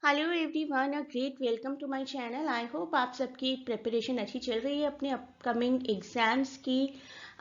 Hello everyone, a great welcome to my channel. I hope आप सबकी preparation अच्छी चल रही है अपने अपकमिंग एग्जाम्स की।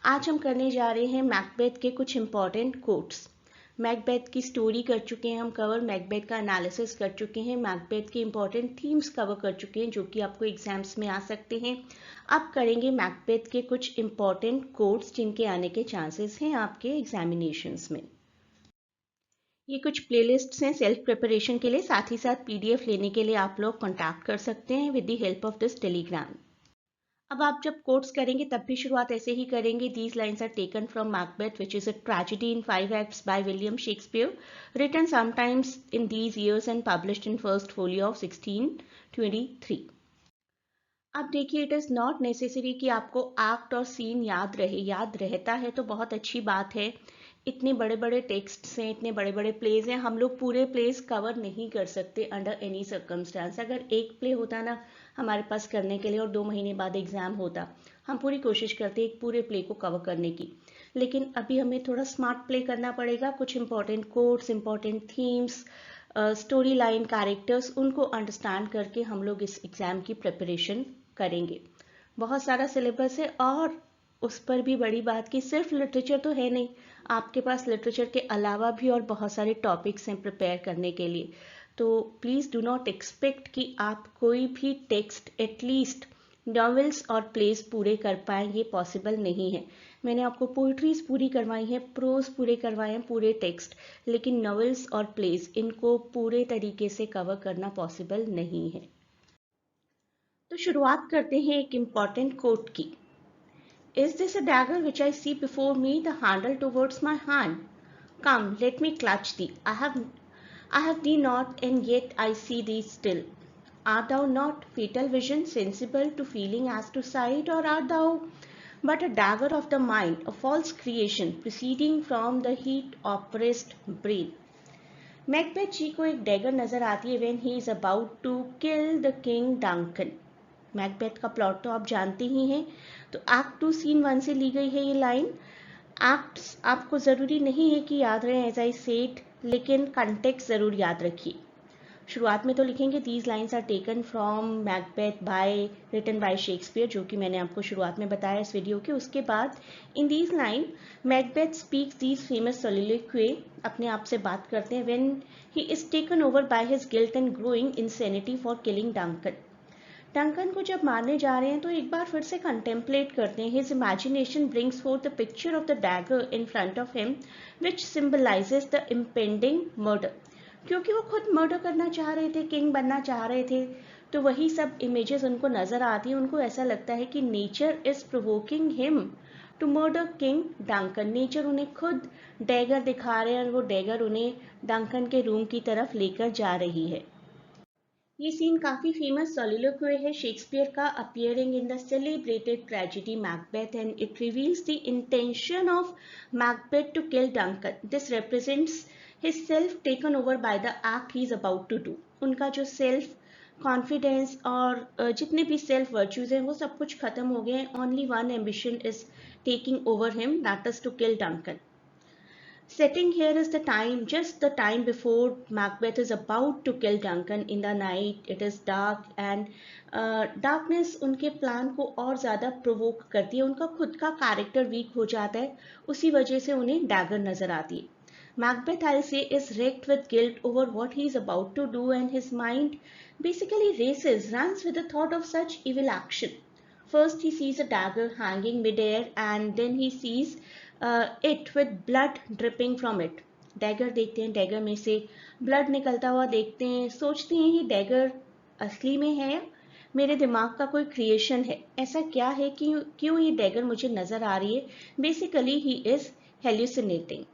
आज हम करने जा रहे हैं मैकबेथ के कुछ इंपॉर्टेंट कोट्स। मैकबेथ की स्टोरी कर चुके हैं हम कवर, मैकबेथ का एनालिसिस कर चुके हैं, मैकबेथ के इंपॉर्टेंट थीम्स कवर कर चुके हैं जो कि आपको एग्जाम्स में आ सकते हैं। अब करेंगे मैकबेथ के कुछ इंपॉर्टेंट कोट्स जिनके आने के चांसेस हैं आपके एग्जामिनेशंस में। ये कुछ प्लेलिस्ट्स हैं सेल्फ प्रिपरेशन के लिए, साथ ही साथ पीडीएफ लेने के लिए आप लोग कॉन्टैक्ट कर सकते हैं with the help of this Telegram. अब आप जब कोट्स करेंगे तब भी शुरुआत ऐसे ही करेंगे। These lines are taken from Macbeth which is a tragedy in 5 acts by William Shakespeare, written sometimes in these years and published in first folio of 1623। अब देखिए, इट इज़ नॉट नेसेसरी कि आपको एक्ट और scene याद रहे। याद रहता है तो बहुत अच्छी बात है। इतने बड़े बड़े टेक्स्ट्स हैं, इतने बड़े बड़े प्लेज हैं, हम लोग पूरे प्लेज कवर नहीं कर सकते अंडर एनी सर्कमस्टांस। अगर एक प्ले होता ना हमारे पास करने के लिए और 2 महीने बाद एग्जाम होता, हम पूरी कोशिश करते एक पूरे प्ले को कवर करने की। लेकिन अभी हमें थोड़ा स्मार्ट प्ले करना पड़ेगा। कुछ important codes, important themes, story line, characters, उनको अंडरस्टैंड करके हम लोग इस एग्जाम की प्रिपरेशन करेंगे। बहुत सारा सिलेबस है और उस पर भी बड़ी बात कि सिर्फ लिटरेचर तो है नहीं, आपके पास लिटरेचर के अलावा भी और बहुत सारे टॉपिक्स हैं प्रिपेयर करने के लिए। तो प्लीज़ डू नॉट एक्सपेक्ट कि आप कोई भी टेक्स्ट, एटलीस्ट नॉवेल्स और प्लेस पूरे कर पाएँ, ये पॉसिबल नहीं है। मैंने आपको पोइट्रीज पूरी करवाई हैं, प्रोज पूरे करवाए हैं, पूरे टेक्स्ट, लेकिन नॉवेल्स और प्लेस इनको पूरे तरीके से कवर करना पॉसिबल नहीं है। तो शुरुआत करते हैं एक इम्पॉर्टेंट कोट की। Is this a dagger which I see before me, the handle towards my hand? Come, let me clutch thee. I have thee not, and yet I see thee still. Art thou not, fatal vision, sensible to feeling as to sight, or art thou but a dagger of the mind, a false creation, proceeding from the heat oppressed brain? Macbeth ji को एक dagger नजर आती है when he is about to kill the king Duncan. Macbeth का plot तो आप जानते ही हैं। तो एक्ट 2 सीन 1 से ली गई है ये लाइन। एक्ट्स आपको ज़रूरी नहीं है कि याद रहे एज आई सेड, लेकिन कंटेक्स्ट ज़रूर याद रखिए। शुरुआत में तो लिखेंगे these lines are taken from Macbeth by written by Shakespeare, जो कि मैंने आपको शुरुआत में बताया इस वीडियो के। उसके बाद in these line Macbeth speaks these famous soliloquy, अपने आप से बात करते हैं, when he is taken over by his guilt and growing insanity for killing Duncan. Duncan को जब मारने जा रहे हैं तो एक बार फिर से कंटेम्पलेट करते हैं। His imagination brings fourth the picture of the dagger in front of him which symbolizes the impending murder. क्योंकि वो खुद मर्डर करना चाह रहे थे, किंग बनना चाह रहे थे, तो वही सब इमेजेस उनको नजर आती है। उनको ऐसा लगता है कि nature is provoking him to murder king Duncan. Nature उन्हें खुद डैगर दिखा रहे हैं और वो डैगर उन्हें डंकन के रूम की तरफ लेकर जा रही है। ये सीन काफी फेमस सोलिलोक्वी है शेक्सपियर का, appearing in the celebrated tragedy Macbeth, and it reveals the intention of Macbeth to kill Duncan. This represents his self taken over by the act he is about to do. उनका जो self confidence और जितने भी self virtues हैं वो सब कुछ खत्म हो गए हैं। Only one ambition is taking over him, that is to kill Duncan. Setting here is the time, just the time before Macbeth is about to kill Duncan in the night. It is dark and darkness उनके plan को और ज़्यादा provoke करती है। उनका खुद का character week हो जाता है, उसी वजह से उन्हें डैगर नजर आती है। Macbeth, I'll say, is wrecked with guilt over what he is about to do, and his mind basically races, runs with the thought of such evil action. First, he sees a dagger hanging midair, and then he sees it with blood dripping from it. Dagger देखते हैं, dagger में से blood निकलता हुआ देखते हैं, सोचते हैं ये डैगर असली में है, मेरे दिमाग का कोई क्रिएशन है, ऐसा क्या है कि क्यों ये डैगर मुझे नजर आ रही है। Basically he is hallucinating.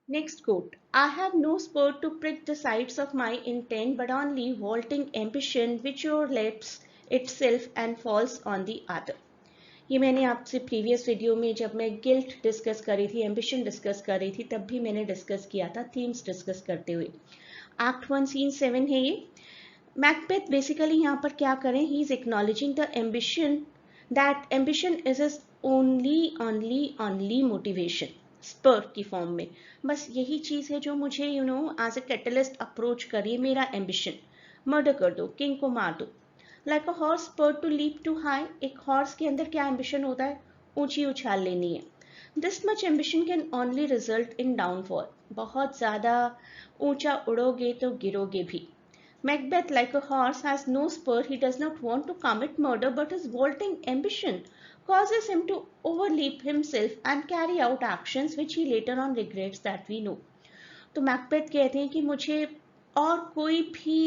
Next quote, I have no spur to prick the sides of my intent, but only vaulting ambition which overlaps itself and falls on the other. ये मैंने आपसे प्रीवियस वीडियो में जब मैं guilt discuss कर रही थी, ambition discuss कर रही थी, तब भी मैंने डिस्कस किया था थीम्स डिस्कस करते हुए। एक्ट 1 सीन 7 है ये। मैकबेथ बेसिकली यहाँ पर क्या करें, he is acknowledging the ambition, that ambition is is only only only motivation. Spurt की फॉर्म में। बस यही चीज़ है जो मुझे एज अ कैटलिस्ट अप्रोच करिए मेरा एम्बिशन, मर्डर कर दो, किंग को मार दो। Like a horse spurt to leap to high, एक हॉर्स के अंदर क्या एम्बिशन होता है? ऊंची उछाल लेनी है। This much ambition can only result in downfall, बहुत ज़्यादा ऊंचा उड़ोगे तो गिरोगे भी। Macbeth, like a horse, has no spur. He does not want to commit murder, but his vaulting ambition causes him to overleap himself and carry out actions which he later on regrets, that we know. तो Macbeth कहते हैं कि मुझे और कोई भी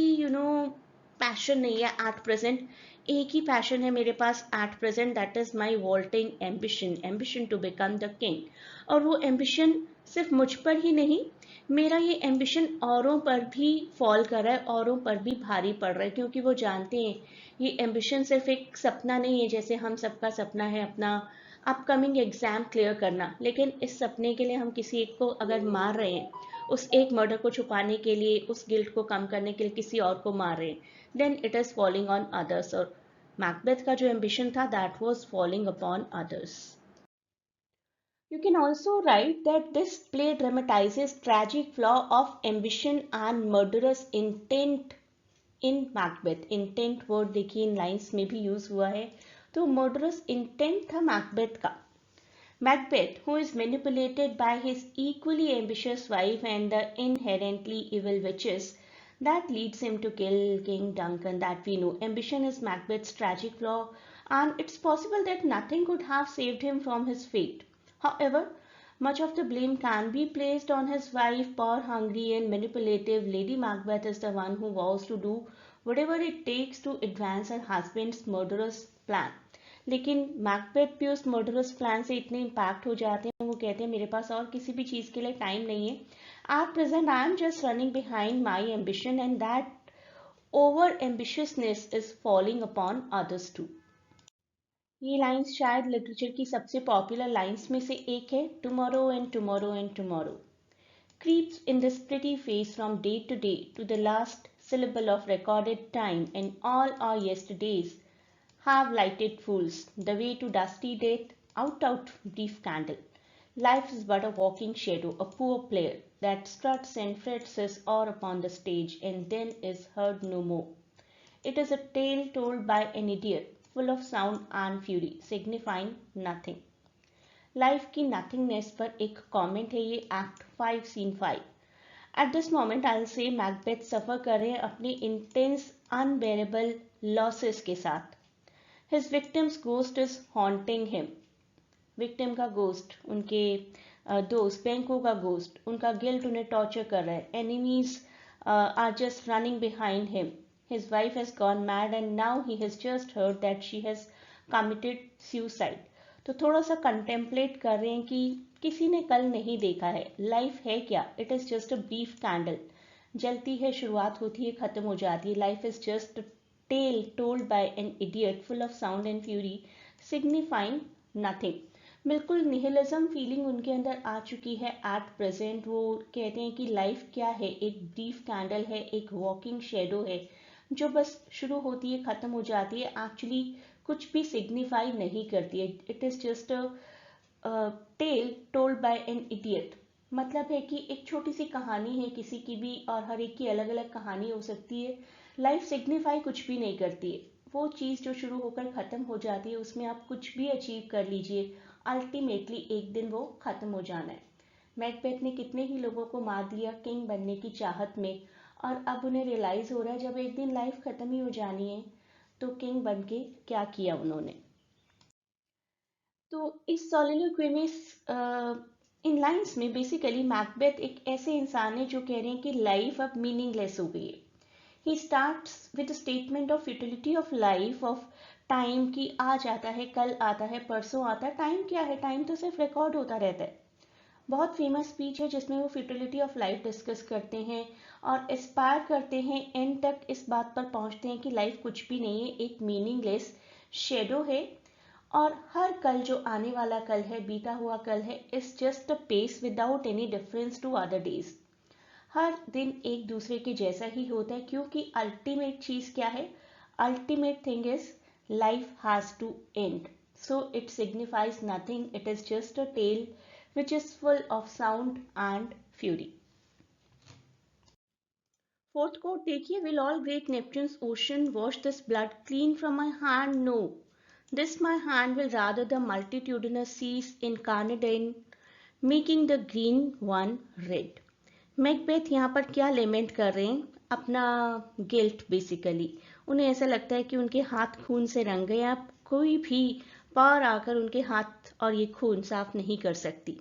passion नहीं है एट प्रेजेंट। एक ही पैशन है मेरे पास at present, that is my vaulting ambition, ambition to become the king. और वो एम्बिशन सिर्फ मुझ पर ही नहीं, मेरा ये एम्बिशन औरों पर भी फॉल कर रहा है, औरों पर भी भारी पड़ रहा है, क्योंकि वो जानते हैं ये एम्बिशन सिर्फ एक सपना नहीं है जैसे हम सबका सपना है अपना अपकमिंग एग्जाम क्लियर करना, लेकिन इस सपने के लिए हम किसी एक को अगर मार रहे हैं, उस एक मर्डर को छुपाने के लिए, उस गिल्ट को कम करने के लिए किसी और को मार रहे हैं, then it is falling on others. और मैकबेथ का जो एम्बिशन था that was falling upon others. You can also write that this play dramatizes tragic flaw of ambition and murderous intent in Macbeth. Intent word देखिए इन lines में भी use हुआ है, तो murderous intent था मैकबेथ का। Macbeth, who is manipulated by his equally ambitious wife and the inherently evil witches, that leads him to kill King Duncan, that we know. Ambition is Macbeth's tragic flaw, and it's possible that nothing could have saved him from his fate. However, much of the blame can be placed on his wife. Poor, hungry, and manipulative Lady Macbeth is the one who vows to do whatever it takes to advance her husband's murderous plan. लेकिन Macbeth भी उस murderous plan से इतने impact हो जाते हैं, वो कहते हैं मेरे पास और किसी भी चीज़ के लिए टाइम नहीं है, at present I am just running behind my ambition and that over ambitiousness is falling upon others too. ये लाइंस शायद लिटरेचर की सबसे पॉपुलर लाइंस में से एक है। Tomorrow and tomorrow and tomorrow creeps in this pretty face from day to the last syllable of recorded time, and all our yesterdays have lighted fools the way to dusty death. Out, brief candle. Life is but a walking shadow, a poor player that struts and frets his oar upon the stage and then is heard no more. It is a tale told by an idiot, full of sound and fury, signifying nothing. Life की nothingness पर एक comment है ये act 5 scene 5। At this moment I will say Macbeth suffer कर रहे हैं अपने intense unbearable losses के साथ। His victims ghost is haunting him. Victim का गोस्ट, उनके दोस्त बैंकों का गोस्ट, उनका गिल्ट उन्हें टॉर्चर कर रहा है। Enemies are just running behind him. His wife has gone mad and now he has just heard that she has committed suicide. तो थोड़ा सा कंटेम्पलेट कर रहे हैं कि किसी ने कल नहीं देखा है, लाइफ है क्या, it is just a brief candle, जलती है, शुरुआत होती है, खत्म हो जाती है। Life is just tale told by an idiot full of sound and fury, signifying nothing. बिल्कुल निहिलिज्म फीलिंग उनके अंदर आ चुकी है एट प्रेजेंट। वो कहते हैं कि लाइफ क्या है, एक ब्रीफ कैंडल है, एक वॉकिंग शेडो है जो बस शुरू होती है, खत्म हो जाती है, एक्चुअली कुछ भी सिग्निफाई नहीं करती है। It is just a tale told by an idiot. मतलब है कि एक छोटी सी कहानी है किसी की भी, और हर एक की अलग अलग कहानी हो सकती है। लाइफ सिग्निफाई कुछ भी नहीं करती है। वो चीज़ जो शुरू होकर ख़त्म हो जाती है, उसमें आप कुछ भी अचीव कर लीजिए, अल्टीमेटली एक दिन वो ख़त्म हो जाना है। मैकबेथ ने कितने ही लोगों को मार दिया किंग बनने की चाहत में, और अब उन्हें रियलाइज़ हो रहा है जब एक दिन लाइफ ख़त्म ही हो जानी है तो किंग बन के क्या किया उन्होंने। तो इस सोलिलोक्वी में इन लाइंस में बेसिकली मैकबेथ एक ऐसे इंसान है जो कह रहे हैं कि लाइफ अब मीनिंगलेस हो गई है। He starts with statement of utility of life, of time की आज आता है, कल आता है, परसों आता है। टाइम क्या है? टाइम तो सिर्फ रिकॉर्ड होता रहता है। बहुत फेमस स्पीच है जिसमें वो फ्यूटिलिटी ऑफ लाइफ डिस्कस करते हैं और एस्पायर करते हैं, एंड तक इस बात पर पहुंचते हैं कि लाइफ कुछ भी नहीं है, एक मीनिंगलेस शेडो है, और हर कल जो आने वाला कल है, बीता हुआ कल है, is just a pace without any difference to other days. हर दिन एक दूसरे के जैसा ही होता है, क्योंकि अल्टीमेट चीज क्या है? Ultimate thing is life has to end, so it signifies nothing, it is just a tale which is full of sound and fury. Fourth quote देखिए, will all great Neptune's ocean wash this blood clean from my hand? No. This my hand will rather the multitudinous seas incarnate in, making the green one red. Macbeth यहाँ पर क्या लेमेंट कर रहे हैं? अपना guilt basically. उन्हें ऐसा लगता है कि उनके हाथ खून से रंग गए, अब कोई भी पावर आकर उनके हाथ और ये खून साफ नहीं कर सकती।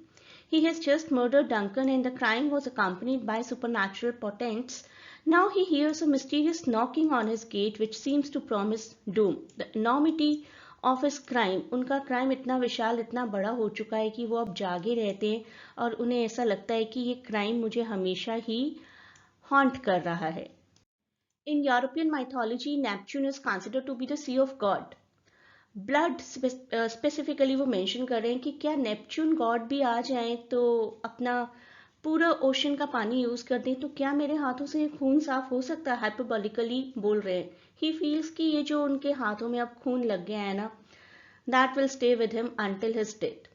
He has just murdered Duncan and the crime was accompanied by supernatural portents. Now he hears a mysterious knocking on his gate which seems to promise doom. The enormity of his crime, उनका crime इतना विशाल, इतना बड़ा हो चुका है कि वो अब जागे रहते हैं और उन्हें ऐसा लगता है कि ये क्राइम मुझे हमेशा ही हॉन्ट कर रहा है। In European mythology, Neptune is considered to be the sea of God. Blood specifically वो मेंशन कर रहे हैं कि क्या नेपच्यून गॉड भी आ जाएं तो अपना पूरा ओशन का पानी यूज कर दें तो क्या मेरे हाथों से खून साफ हो सकता है? हाइपरबोलिकली बोल रहे हैं। ही फील्स कि ये जो उनके हाथों में अब खून लग गया है ना, that will stay with him until his death.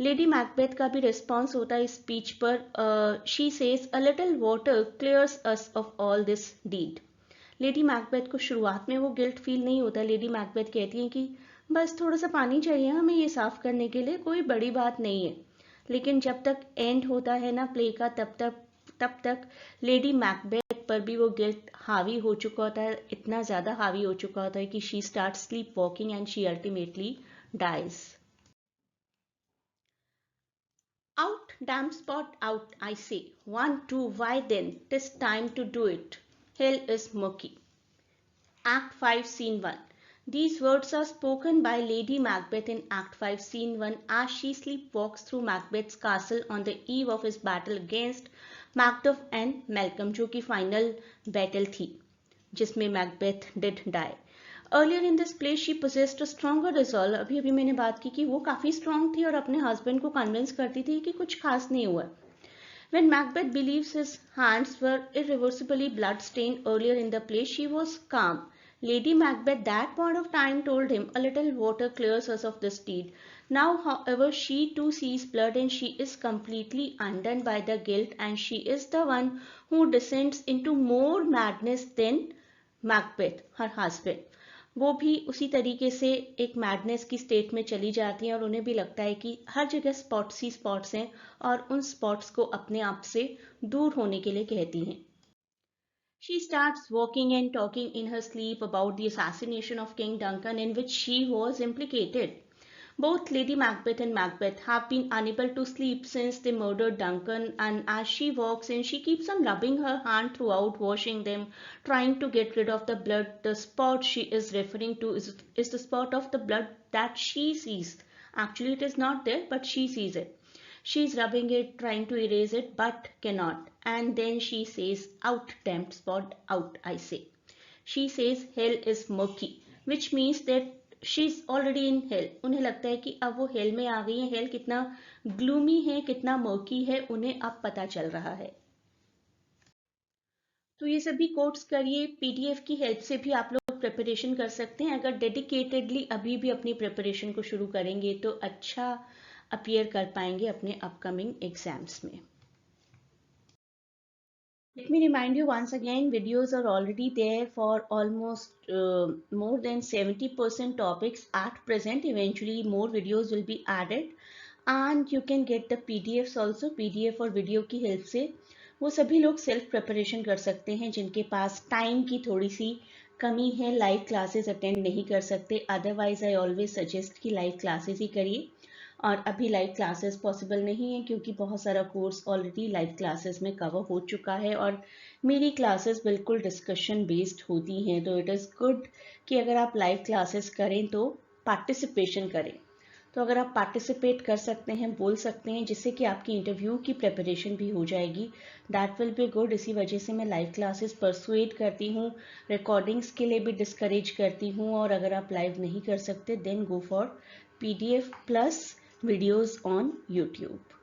Lady Macbeth का भी रिस्पॉन्स होता है इस स्पीच पर। She says a little water clears us of all this deed. Lady Macbeth को शुरुआत में वो गिल्ट फील नहीं होता। लेडी मैकबेथ कहती हैं कि बस थोड़ा सा पानी चाहिए हमें ये साफ करने के लिए, कोई बड़ी बात नहीं है। लेकिन जब तक एंड होता है ना प्ले का, तब तक लेडी मैकबेथ पर भी वो गिल्ट हावी हो चुका होता है, इतना ज्यादा हावी हो चुका होता है कि she start sleepwalking and she ultimately dies. Out, damn spot, out, I say. 1, 2, why then? 'Tis time to do it. Hell is murky. Act 5, Scene 1. These words are spoken by Lady Macbeth in Act 5, Scene 1 as she sleepwalks through Macbeth's castle on the eve of his battle against Macduff and Malcolm, जो कि final battle थी जिसमें Macbeth did die. Earlier in this play she possessed a stronger resolve. अभी मैंने बात की कि वो काफी स्ट्रांग थी और अपने हस्बैंड को कन्विंस करती थी कि कुछ खास नहीं हुआ। When Macbeth believes his hands were irreversibly blood-stained earlier in the play, she was calm. Lady Macbeth that point of time told him, a little water clears us of this deed. Now, however, she too sees blood and she is completely undone by the guilt, and she is the one who descends into more madness than Macbeth, her husband. वो भी उसी तरीके से एक madness की state में चली जाती हैं और उन्हें भी लगता है कि हर जगह स्पॉट्स ही स्पॉट्स हैं और उन स्पॉट्स को अपने आप से दूर होने के लिए कहती हैं। She starts walking and talking in her sleep about the assassination of King Duncan in which she was implicated. Both Lady Macbeth and Macbeth have been unable to sleep since they murdered Duncan, and as she walks in, she keeps on rubbing her hand throughout, washing them, trying to get rid of the blood. The spot she is referring to is the spot of the blood that she sees. Actually, it is not there, but she sees it. She is rubbing it, trying to erase it, but cannot. And then she says, out, damned spot, out, I say. She says, hell is murky, which means that she is already in hell. उन्हें लगता है कि अब वो hello में आ गई है। Hello कितना ग्लूमी है, कितना मर्की है, उन्हें अब पता चल रहा है। तो ये सभी कोट्स करिए। पीडीएफ की हेल्प से भी आप लोग प्रिपरेशन कर सकते हैं। अगर डेडिकेटेडली अभी भी अपनी प्रिपरेशन को शुरू करेंगे तो अच्छा अपीयर कर पाएंगे अपने अपकमिंग एग्जाम्स में। Let me remind you once again, videos are already there for almost more than 70% topics at present. Eventually more videos will be added and you can get the PDFs also. PDF और video की help से वो सभी लोग self preparation कर सकते हैं जिनके पास टाइम की थोड़ी सी कमी है, लाइव क्लासेस अटेंड नहीं कर सकते। अदरवाइज आई ऑलवेज सजेस्ट कि लाइव क्लासेस ही करिए। और अभी लाइव क्लासेस पॉसिबल नहीं है क्योंकि बहुत सारा कोर्स ऑलरेडी लाइव क्लासेस में कवर हो चुका है और मेरी क्लासेस बिल्कुल डिस्कशन बेस्ड होती हैं। तो इट इज़ गुड कि अगर आप लाइव क्लासेस करें तो पार्टिसिपेशन करें। तो अगर आप पार्टिसिपेट कर सकते हैं, बोल सकते हैं, जिससे कि आपकी इंटरव्यू की प्रिपरेशन भी हो जाएगी, दैट विल बी गुड। इसी वजह से मैं लाइव क्लासेस परसुएट करती हूँ, रिकॉर्डिंग्स के लिए भी डिस्करेज करती हूँ। और अगर आप लाइव नहीं कर सकते then go for PDF plus videos on YouTube.